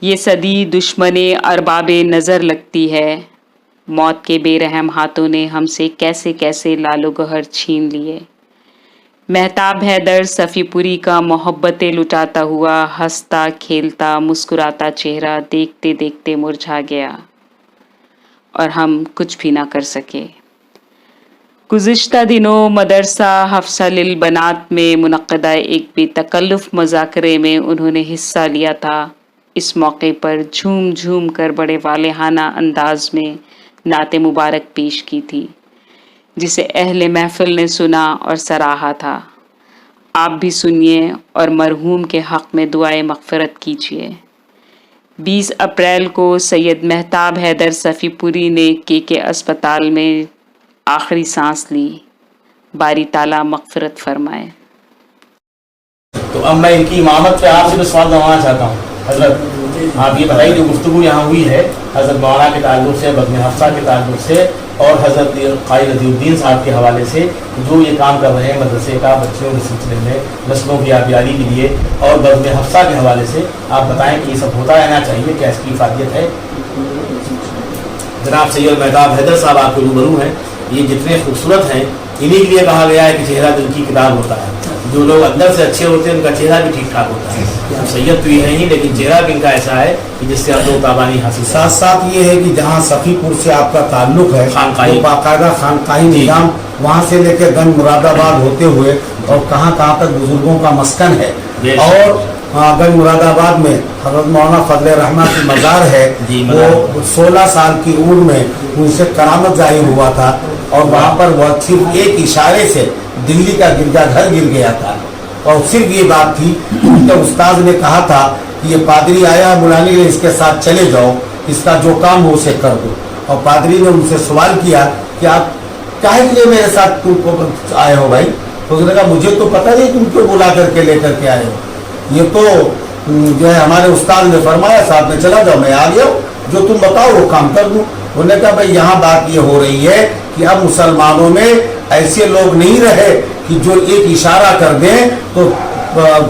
یہ صدی دشمن ارباب نظر لگتی ہے، موت کے بے رحم ہاتھوں نے ہم سے کیسے کیسے لال و گوہر چھین لیے۔ مہتاب حیدر صفی پوری کا محبتیں لٹاتا ہوا ہنستا کھیلتا مسکراتا چہرہ دیکھتے دیکھتے مرجھا گیا اور ہم کچھ بھی نہ کر سکے۔ گزشتہ دنوں مدرسہ حفصہ للبنات میں منعقدہ ایک بے تکلف مذاکرے میں انہوں نے حصہ لیا تھا۔ اس موقع پر جھوم جھوم کر بڑے والہانہ انداز میں نعت مبارک پیش کی تھی، جسے اہل محفل نے سنا اور سراہا تھا۔ آپ بھی سنیے اور مرحوم کے حق میں دعائے مغفرت کیجیے۔ 20 اپریل کو سید مہتاب حیدر صفی پوری نے کے اسپتال میں آخری سانس لی۔ باری تعالیٰ مغفرت فرمائے۔ تو اب میں ان کی امامت پہ آپ سے سوال کروانا چاہتا ہوں۔ حضرت آپ یہ بتائیے، جو گفتگو یہاں ہوئی ہے حضرت مولانا کے تعلق سے، بزم حفصہ کے تعلق سے اور حضرت قاری رضی الدین صاحب کے حوالے سے، جو یہ کام کر رہے ہیں مدرسے کا بچوں کے سلسلے میں نسلوں کی آبیاری کے لیے، اور بزم حفصہ کے حوالے سے آپ بتائیں کہ یہ سب ہوتا رہنا چاہیے، کیا اس کی افادیت ہے؟ جناب سید مہتاب حیدر صاحب آپ کے روبرو ہیں، یہ جتنے خوبصورت ہیں انہی کے لیے کہا گیا ہے کہ چہرہ دل کی کتاب ہوتا ہے۔ جو لوگ اندر سے اچھے ہوتے ہیں ان کا چہرہ بھی ٹھیک ٹھاک ہوتا ہے۔ سید تو یہ ہے ہی، لیکن چہرہ بھی ان کا ایسا ہے کہ جس سے آپ لوگ تابانی حاصل۔ ساتھ ساتھ یہ ہے کہ جہاں صفی پور سے آپ کا تعلق ہے، خانقاہی باقاعدہ خانقاہی نظام وہاں سے لے کے گنج مراد آباد ہوتے ہوئے اور کہاں کہاں تک بزرگوں کا مسکن ہے، اور گنج مراد آباد میں حضرت مولانا فضل الرحمن کی مزار ہے، وہ 16 سال کی عمر میں ان سے کرامت ظاہر ہوا تھا، اور وہاں پر وہ صرف ایک اشارے سے دلی کا گرجا گھر گر گیا تھا، اور صرف یہ بات تھی کہ ان کے استاد نے کہا تھا کہ یہ پادری آیا بلانے کے لیے، اس کے ساتھ چلے جاؤ، اس کا جو کام ہو اسے کر دو۔ اور پادری نے ان سے سوال کیا کہ آپ کاہے کے لیے میرے ساتھ تم کو آئے ہو بھائی؟ تو اس نے کہا مجھے تو پتہ نہیں تم کیوں بلا کر کے لے کر کے آئے ہو، یہ تو جو ہے ہمارے استاد نے فرمایا، صاحب نے چلا جاؤ، میں آ گیا ہوں، جو تم بتاؤ وہ کام کر دوں۔ انہوں نے کہا بھائی یہاں بات یہ ہو رہی ہے کہ اب مسلمانوں میں ایسے لوگ نہیں رہے کہ جو ایک اشارہ کر دیں تو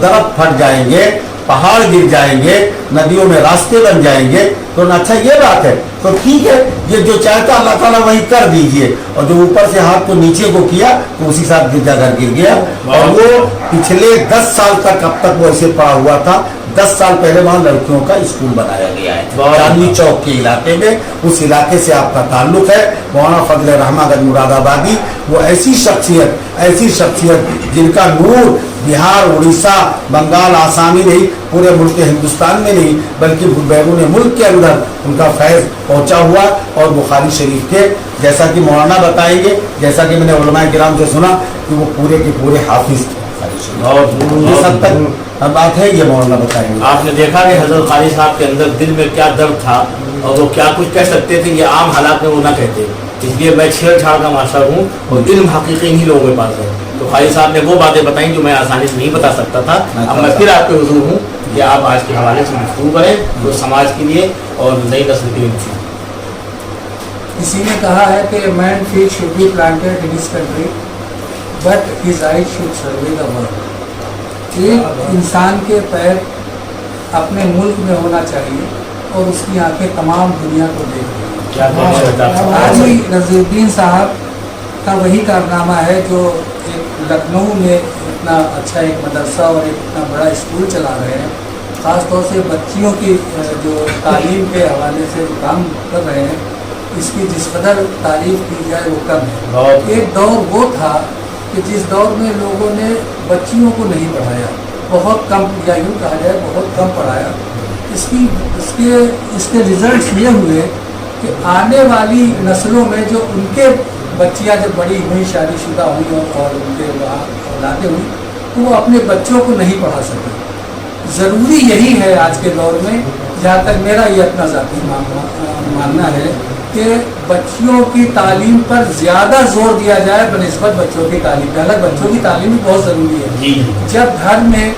درخت پھٹ جائیں گے، پہاڑ گر جائیں گے، ندیوں میں راستے بن جائیں گے۔ تو اچھا یہ بات ہے تو ٹھیک ہے، یہ جو چاہتا اللہ تعالیٰ وہی کر دیجئے۔ اور جو اوپر سے ہاتھ کو نیچے کو کیا تو اسی ساتھ گرجا گھر گر گیا، اور وہ پچھلے 10 سال تک اب تک وہ ایسے پڑا ہوا تھا۔ 10 سال پہلے وہاں لڑکیوں کا اسکول بنایا گیا ہے چاندنی چوک کے علاقے میں، اس علاقے سے آپ کا تعلق ہے۔ مولانا فضل الرحمن گنج مراد آبادی وہ ایسی شخصیت جن کا نور بہار، اڑیسہ، بنگال، آسامی نہیں، پورے ملک ہندوستان میں نہیں بلکہ بیرون ملک کے اندر ان کا فیض پہنچا ہوا، اور بخاری شریف کے جیسا کہ مولانا بتائیں گے، جیسا کہ میں نے علماء کرام سے سنا کہ وہ پورے کے پورے حافظ تھے، اور اس حد تک بات ہے یہ مولانا بتائیں گے۔ آپ نے دیکھا کہ حضرت قاری صاحب کے اندر دل میں کیا درد تھا، اور وہ کیا کچھ کہہ سکتے تھے، یہ عام حالات میں وہ نہ کہتے، اس لیے میں چھیڑ چھاڑ کا ماسٹر ہوں، اور علم حقیقی انہی لوگوں کے پاس ہے۔ تو قاری صاحب نے وہ باتیں بتائیں جو میں آسانی سے نہیں بتا سکتا تھا۔ اب میں پھر آپ کے حضور ہوں کہ آپ آج کے حوالے سے گفتگو کریں جو سماج کے لیے اور نئی نسل کے لیے۔ کسی نے کہا ہے کہ man feet should be planted in his country but his eye should survey the world. ایک انسان کے پیر اپنے ملک میں ہونا چاہیے اور اس کی آنکھیں تمام دنیا کو دیکھ رہی ہیں۔ آج ہی رضی الدین صاحب کا وہی کارنامہ ہے جو ایک لکھنؤ میں اتنا اچھا ایک مدرسہ اور ایک اتنا بڑا اسکول چلا رہے ہیں، خاص طور سے بچیوں کی جو تعلیم کے حوالے سے جو کام کر رہے ہیں، اس کی جس قدر تعریف کی جائے وہ کم ہے۔ ایک دور وہ تھا کہ جس دور میں لوگوں نے بچیوں کو نہیں پڑھایا، بہت کم، یا یوں کہا جائے بہت کم پڑھایا۔ اس کے ریزلٹس یہ ہوئے کہ آنے والی نسلوں میں جو ان کے بچیاں جب بڑی ہوئی، شادی شدہ ہوئی اور ان کے وہاں اولادیں ہوئی، تو وہ اپنے بچوں کو نہیں پڑھا سکے۔ ضروری یہی ہے آج کے دور میں، جہاں تک میرا یہ اپنا ذاتی ماننا ہے، کہ بچیوں کی تعلیم پر زیادہ زور دیا جائے بنسبت بچوں کی تعلیم پہ۔ الگ بچوں کی تعلیم بھی بہت ضروری ہے۔ جب گھر میں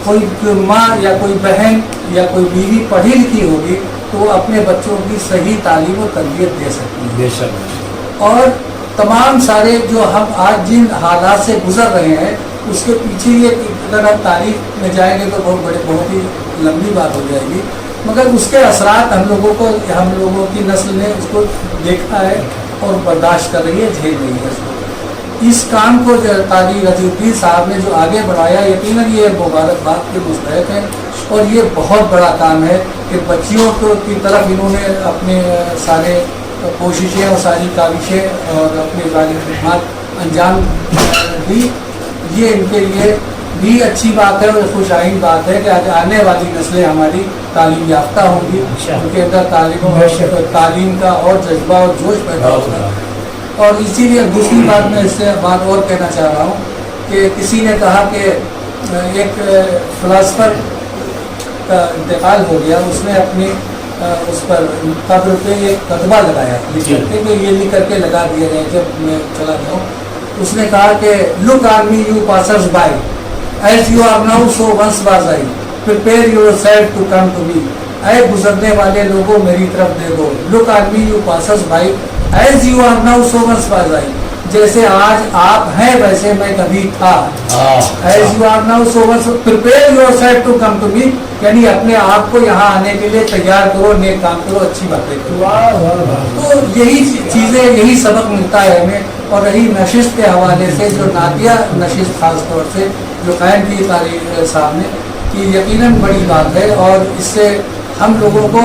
کوئی ماں یا کوئی بہن یا کوئی بیوی پڑھی لکھی ہوگی تو وہ اپنے بچوں کی صحیح تعلیم و تربیت دے سکتی ہے۔ بے شک۔ اور تمام سارے جو ہم آج جن حالات سے گزر رہے ہیں اس کے پیچھے یہ، اگر ہم تاریخ میں جائیں گے تو بہت ہی لمبی بات ہو جائے گی، मगर उसके असरात हम लोगों की नस्ल ने उसको देखा है और बर्दाश्त कर रही है, झेल रही है उसको। इस काम को काजी रज़ीउद्दीन साहब ने जो आगे बढ़ाया, यकीनन ये मुबारकबाद के मुस्तहक है और ये बहुत बड़ा काम है कि बच्चियों की तरफ इन्होंने अपने सारे कोशिशें और सारी काविशें और अपनी सारी खिदमत अंजाम दी। ये इनके लिए भी अच्छी बात है और खुशाइन बात है कि आज आने वाली नस्लें हमारी तालीम याफ्ता होंगी, उनके अंदर तालीम का और जज्बा और जोश पैदा होगा। और इसीलिए दूसरी बात मैं इससे बात और कहना चाह रहा हूँ कि किसी ने कहा कि एक फिलासफर का इंतकाल हो गया, उसने अपनी उस पर कब्र पे एक कतबा लगाया लिख करके कि ये लिख करके लगा दिया जाए जब मैं चला जाऊँ। उसने कहा कि look on me you passers by as you are now so once was I, prepare yourself to come to me. ऐ गुजरने वाले लोगों मेरी तरफ देखो, look on me you passers by as you are now so once was I, जैसे आज आप हैं वैसे मैं कभी था। As you are now so once, prepare yourself to come to me, यानी अपने आप को यहाँ आने के लिए तैयार करो, नेक काम करो, अच्छी बातें करो। तो यही चीज़ें, यही सबक मिलता है हमें। और रही नशिस्त के हवाले से, जो नातिया नशिस्त खास तौर से जो कायम की कारी साहब ने, कि यकीनन बड़ी बात है और इससे हम लोगों को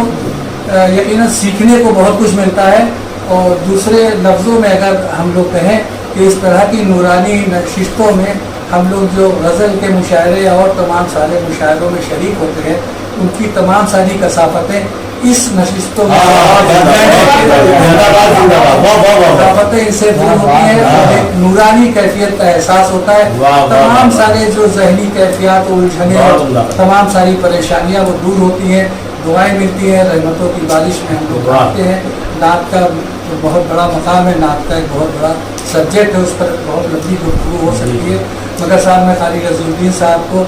यकीनन सीखने को बहुत कुछ मिलता है। और दूसरे लफ्ज़ों में अगर हम लोग कहें कि इस तरह की नूरानी नशिस्तों में हम लोग जो गज़ल के मुशायरे और तमाम सारे मुशायरों में शरीक होते हैं, उनकी तमाम सारी कसाफतें इस नशिस्तों में कसाफतें इनसे दूर होती हैं और एक नूरानी कैफियत का एहसास होता है। तमाम सारे जो जहनी कैफियत, उलझने, तमाम सारी परेशानियाँ वो दूर होती हैं, दुआएं मिलती हैं, रहमतों की बारिश में हम लोग आते हैं। नात का बहुत बड़ा मकाम है, नात का एक बहुत बड़ा सब्जेक्ट है, उस पर बहुत लंबी गुफ्तगू हो सकती है। मगर साहब मैं खाली रज़ीउद्दीन साहब को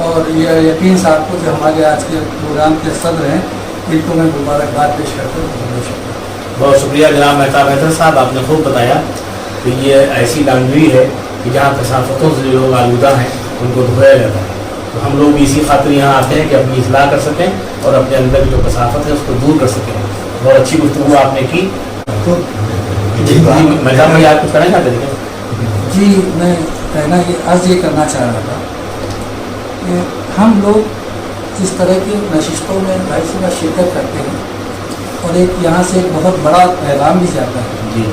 और यकीन साहब को जो हमारे आज के प्रोग्राम के सदर हैं, इनको मैं मुबारकबाद पेश करता हूँ। बहुत शुक्रिया जनाब मेहताब हैदर साहब, आपने खूब बताया कि ये ऐसी लॉन्ड्री है कि जहाँ कसाफतों से जो लोग आलूदा हैं उनको धोया जाता है। तो हम लोग भी इसी खातिर यहाँ आते हैं कि अपनी इस्लाह कर सकें और अपने अंदर की जो कसाफत है उसको दूर कर सकें। बहुत अच्छी गुफ्तगू आपने की। तो मेहताब भाई आप कुछ कहना चाहते थे? जी, मैं कहना ये अर्ज़ ये करना चाह रहा था कि हम लोग इस तरह की नशिस्तों में भाई से शिरकत करते हैं और एक यहाँ से एक बहुत बड़ा पैगाम भी जाता है। जी,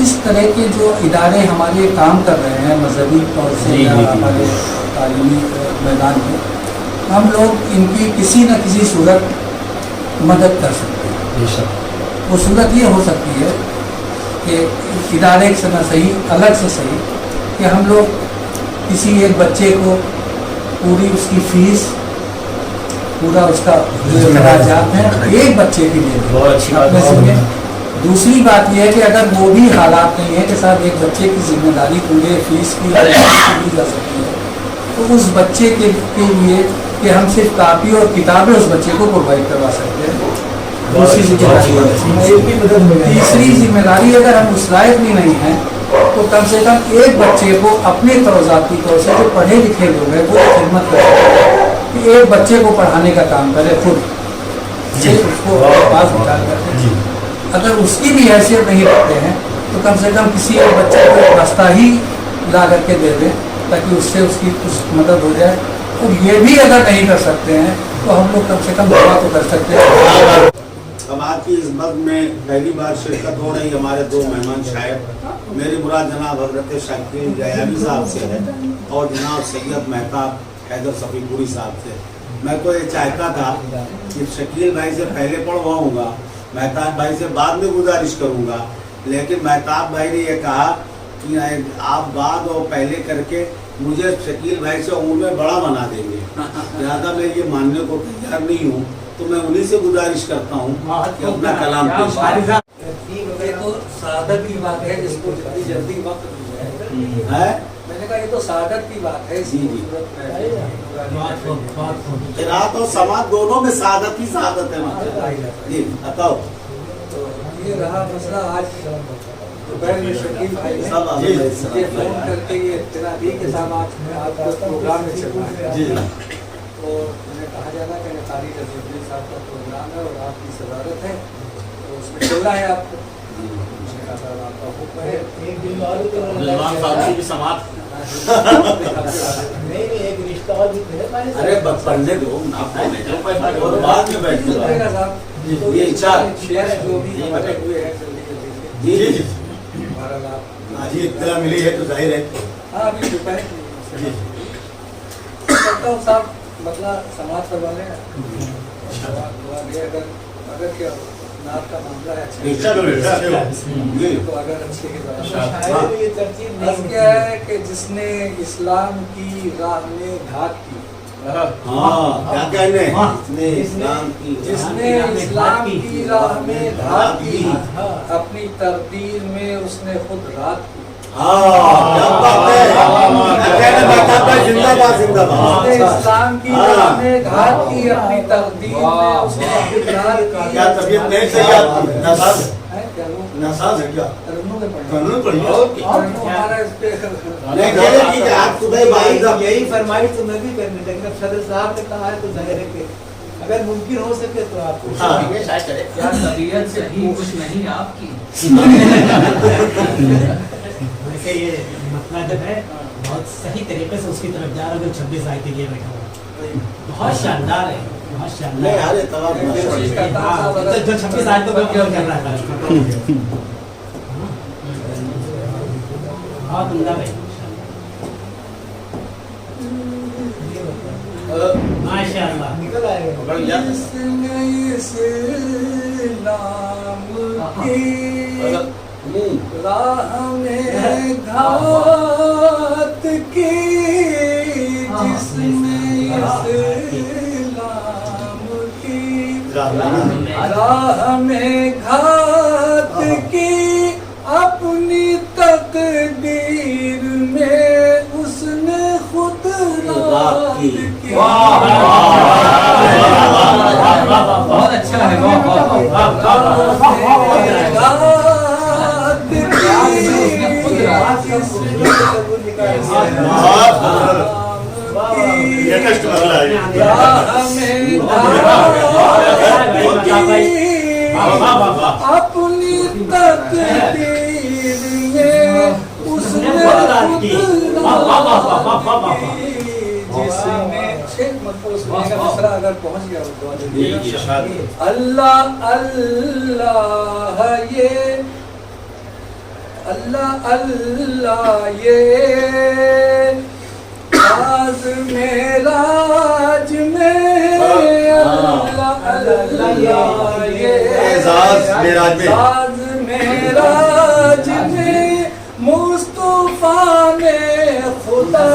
इस तरह के जो इदारे हमारे काम कर रहे हैं मजहबी तौर से या हमारे तालीमी मैदान में, हम लोग इनकी किसी न किसी सूरत मदद कर सकते हैं। वो सूरत ये हो सकती है कि इदारे से न सही, अलग से सही, कि हम लोग किसी एक बच्चे को पूरी उसकी फीस, पूरा उसका जो खर्चात है एक बच्चे के लिए बहुत अच्छी बात है। दूसरी बात यह है कि अगर वो भी हालात नहीं है कि साहब एक बच्चे की जिम्मेदारी पूरे फीस की ली जा सकती है, तो उस बच्चे के लिए कि हम सिर्फ कापी और किताबें उस बच्चे को प्रोवाइड करवा सकते हैं। दूसरी जिम्मेदारी, तीसरी जिम्मेदारी, अगर हम उस लायक भी नहीं हैं तो कम से कम एक बच्चे को अपने तौज़ाती तौर से जो पढ़े लिखे लोग हैं वो खिदमत कर सकते हैं कि एक बच्चे को पढ़ाने का काम करे खुद, उसको पास निकाल करके। अगर उसकी भी हैसियत नहीं रखते हैं तो कम से कम किसी एक बच्चे को रास्ता ही ला करके दे दें ताकि उससे उसकी कुछ मदद हो जाए। और ये भी अगर नहीं कर सकते हैं तो हम लोग कम से कम दुआ तो कर सकते हैं। अब आज की इस बद में पहली बार शिरकत हो रही हमारे दो मेहमान शायर, मेरी मुराद जनाब हजरत शकील जयानी साहब से है और जनाब सैयद मेहताब हैदर सफीपुरी साहब से। मैं तो ये चाहता था कि शकील भाई से पहले पढ़वाऊँगा, मेहताब भाई से बाद में गुजारिश करूँगा, लेकिन मेहताब भाई ने यह कहा कि आप बाद और पहले करके मुझे शकील भाई से उम्र में बड़ा बना देंगे, लिहाजा मैं ये मानने को तैयार नहीं हूँ। तो मैं उन्हीं से गुजारिश करता हूँ कि अपना कलाम पेश करें। ये तो सादत की बात है, जिसको जितनी जल्दी वक्त मिल जाए है। मैंने कहा ये तो सादत की बात है। जी जी, रात और समाज दोनों में सादत ही सादत है। जी बताओ। तो ये रहा मसला। आज दोपहर में शकील भाई सब ये फोन करके ये इतना दी कि साहब आज आपको प्रोग्राम में चलना है। जी, तो मैंने कहा जा रहा है कि कारी रजवी साहब का प्रोग्राम है और आपकी सदारत है, तो उसमें चलना है आपको। उसने कहा साहब आपका हुक्म है। रिजवान साहब की भी समाप्त नहीं एक रिश्ता और भी थे। अरे पढ़ने दो, आप बाद में बैठ मिलेगा साहब, ये चार शेयर जो भी जी, बटे हुए हैं जल्दी जी जी हमारा लाभ। आज ही इत्तला मिली है तो जाहिर है। हाँ अभी दोपहर करता हूँ साहब, मतलब समाज करवा लें। अगर क्या नाथ का मामला है अच्छा, तो अगर अच्छे के साथ ये तरतीब बस नहीं क्या है कि जिसने इस्लाम की राह में घात की, हाँ क्या कहने जिसने इस्लाम की राह में घात की, अपनी तकदीर में उसने खुद रात की। क्या बात है, कहने बैठा था जिंदाबाद जिंदाबाद। जिसने इस्लाम की राह में घात की, अपनी तकदीर में उसने खुद रात की। क्या तबीयत नहीं सही आपकी? नसाज है क्या लोग नसाज है क्या? तरन्नुम में पढ़े। कानून पढ़िए। तरन्नुम हमारा इस पे नहीं कहने की कि आप सुबह बाहर यही फरमाइश तो मैं भी करनी, लेकिन अब सदर साहब ने कहा है तो जाहिर है कि अगर मुमकिन हो सके तो आप क्या तबीयत सही कुछ नहीं आपकी। वैसे ये मसला जो है बहुत सही तरीके से उसकी तरफ जा रहा है, जो 26 आयत के लिए बैठा हुआ बहुत शानदार है, बहुत शानदार। नहीं अरे तमाम कोशिश करता हूँ साहब, अगर जो 26 आयत को क्या कर रहा था बहुत उम्दा भाई, माशाअल्लाह निकल आएगा। जिसने इस्लाम की राह में घात की, जिसने इस्लाम की राह में घात की, अपनी तकदीर में उसने खुद रात की। बहुत अच्छा है, अपनी तकदीर में उसने जिसने दूसरा अगर पहुंच गया अल्लाह अल्लाह ये अल्लाह अल्लाह ये राज मेराज में, अल्लाह अल्लाह ये राज मेराज में, राज मेराज में मुस्तफा ने खुदा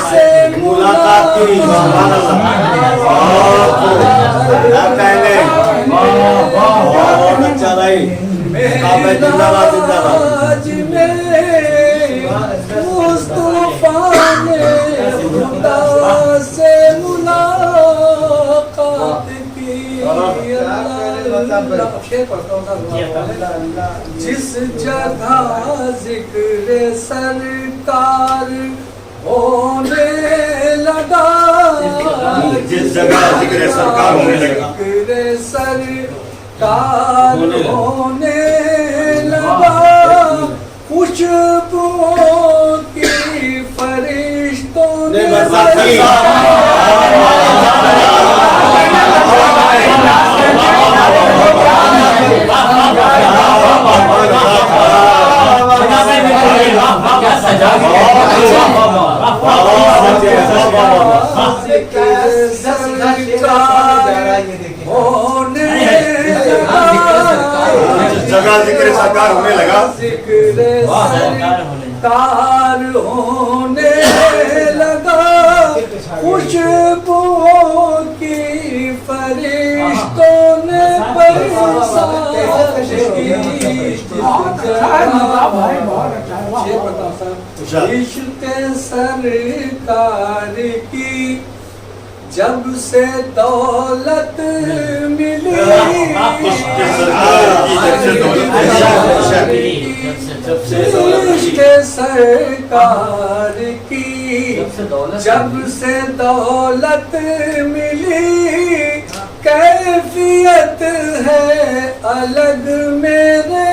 से मुलाकात की। बहुत अच्छा भाई, जिंदाबाद जिंदाबाद। मुस्तफा ने खुदा से मुलाकात की। शेर पढ़ता हूँ। जिस जगह जिक्र सरकार होने लगा, जिस जगह जिक्र सरकार होने लगा, जिक्र सरकार होने लगा, खुशबुओं की फरिश्तों ने जगह जिक्र सरकार होने लगा, तार होने लगा, खुशबुओं की फरिश्तों ने इश्क़ सरकार की जब से दौलत मिली, इश्क़ सरकार की जब से दौलत मिली कैफियत है अलग मेरे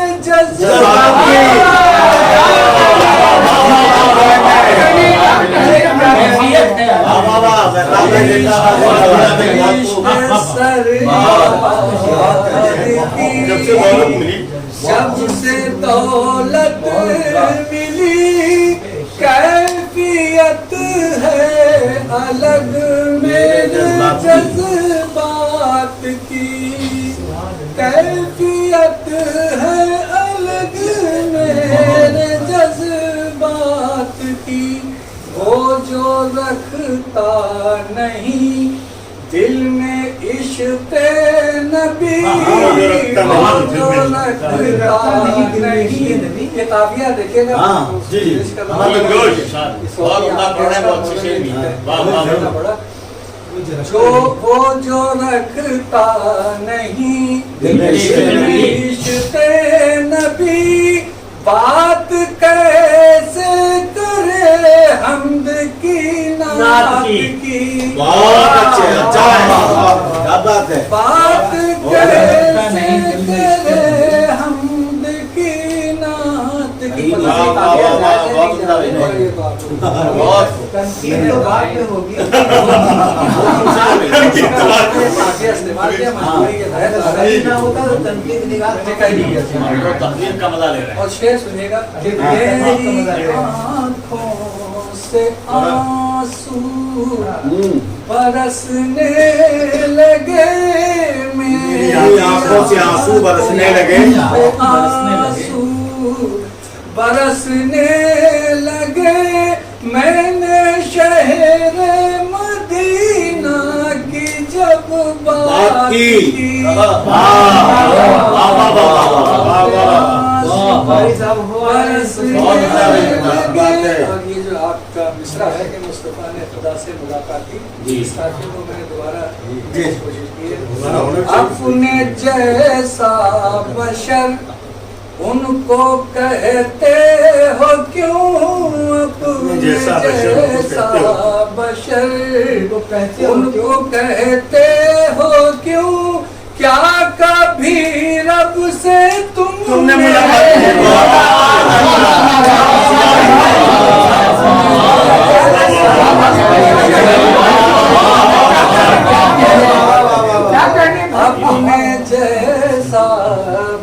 जब से दौलत मिली कैफियत है अलग मेरे जज्बात की कैफियत है अलग मेरे जज्बात की वो जो रखता नहीं दिल में इश्क़ नबी वो जो रखता नहीं ये काफिया देखिएगा जो वो जो रखता नहीं दिल में इश्क़ नबी बात कैसे करे हम्द की नात की बहुत अच्छे, अच्छा है, क्या बात है। बात कैसे करे हम्द की नात की और शेर सुनिएगा मेरी आँखों से आंसू बरसने लगे मेरी आंखों से आंसू बरसने लगे आंसू बरसने लगे मैंने शहर मदीना की जब बात की और ये जो आपका मिसरा है कि मुस्तफा ने खुदा से मुलाकात की इस काफिले को मैंने दोबारा कोशिश की है अपने जैसा बशर उनको कहते हो क्यों अपने जैसा बशर उनको कहते हो क्यों क्या कभी रब से तुमने अपने जैसा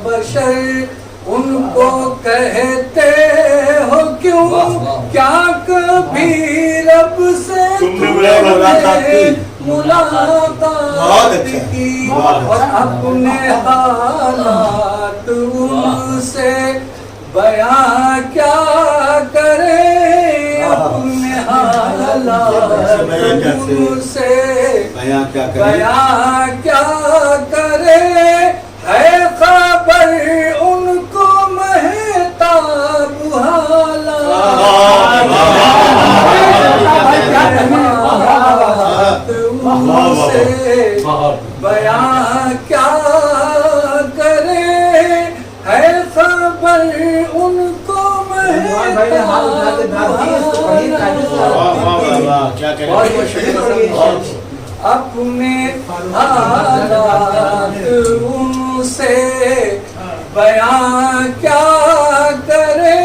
बशर उनको कहते हो क्यों क्या कभी रब से तुमने मुलाकात की और अपने हालात उनसे बयां क्या करे अपने हालात उनसे बयां क्या करे है खबर उनको महताब हालात उनसे बयां क्या करे है खबर उनको अपने हालात उनसे बयां क्या करे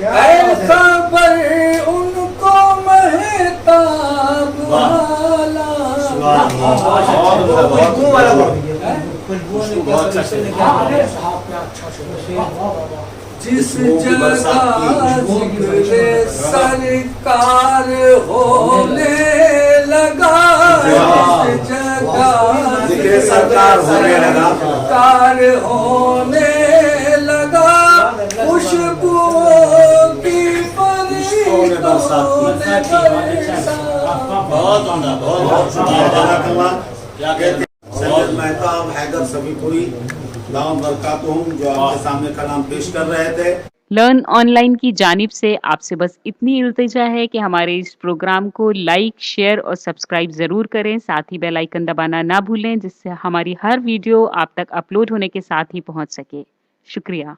है खबर उनको महताब जिस जगह जिक्र सरकार होने लगा जिस जगह जिक्र सरकार होने लगा खुशबुओं की मेहताब हैदर सफीपुरी दाम बरकातुहुम जो आपके सामने कलाम पेश कर रहे थे। लर्न ऑनलाइन की जानिब से आपसे बस इतनी इल्तिजा है कि हमारे इस प्रोग्राम को लाइक, शेयर और सब्सक्राइब ज़रूर करें। साथ ही बेल आइकन दबाना ना भूलें जिससे हमारी हर वीडियो आप तक अपलोड होने के साथ ही पहुंच सके। शुक्रिया।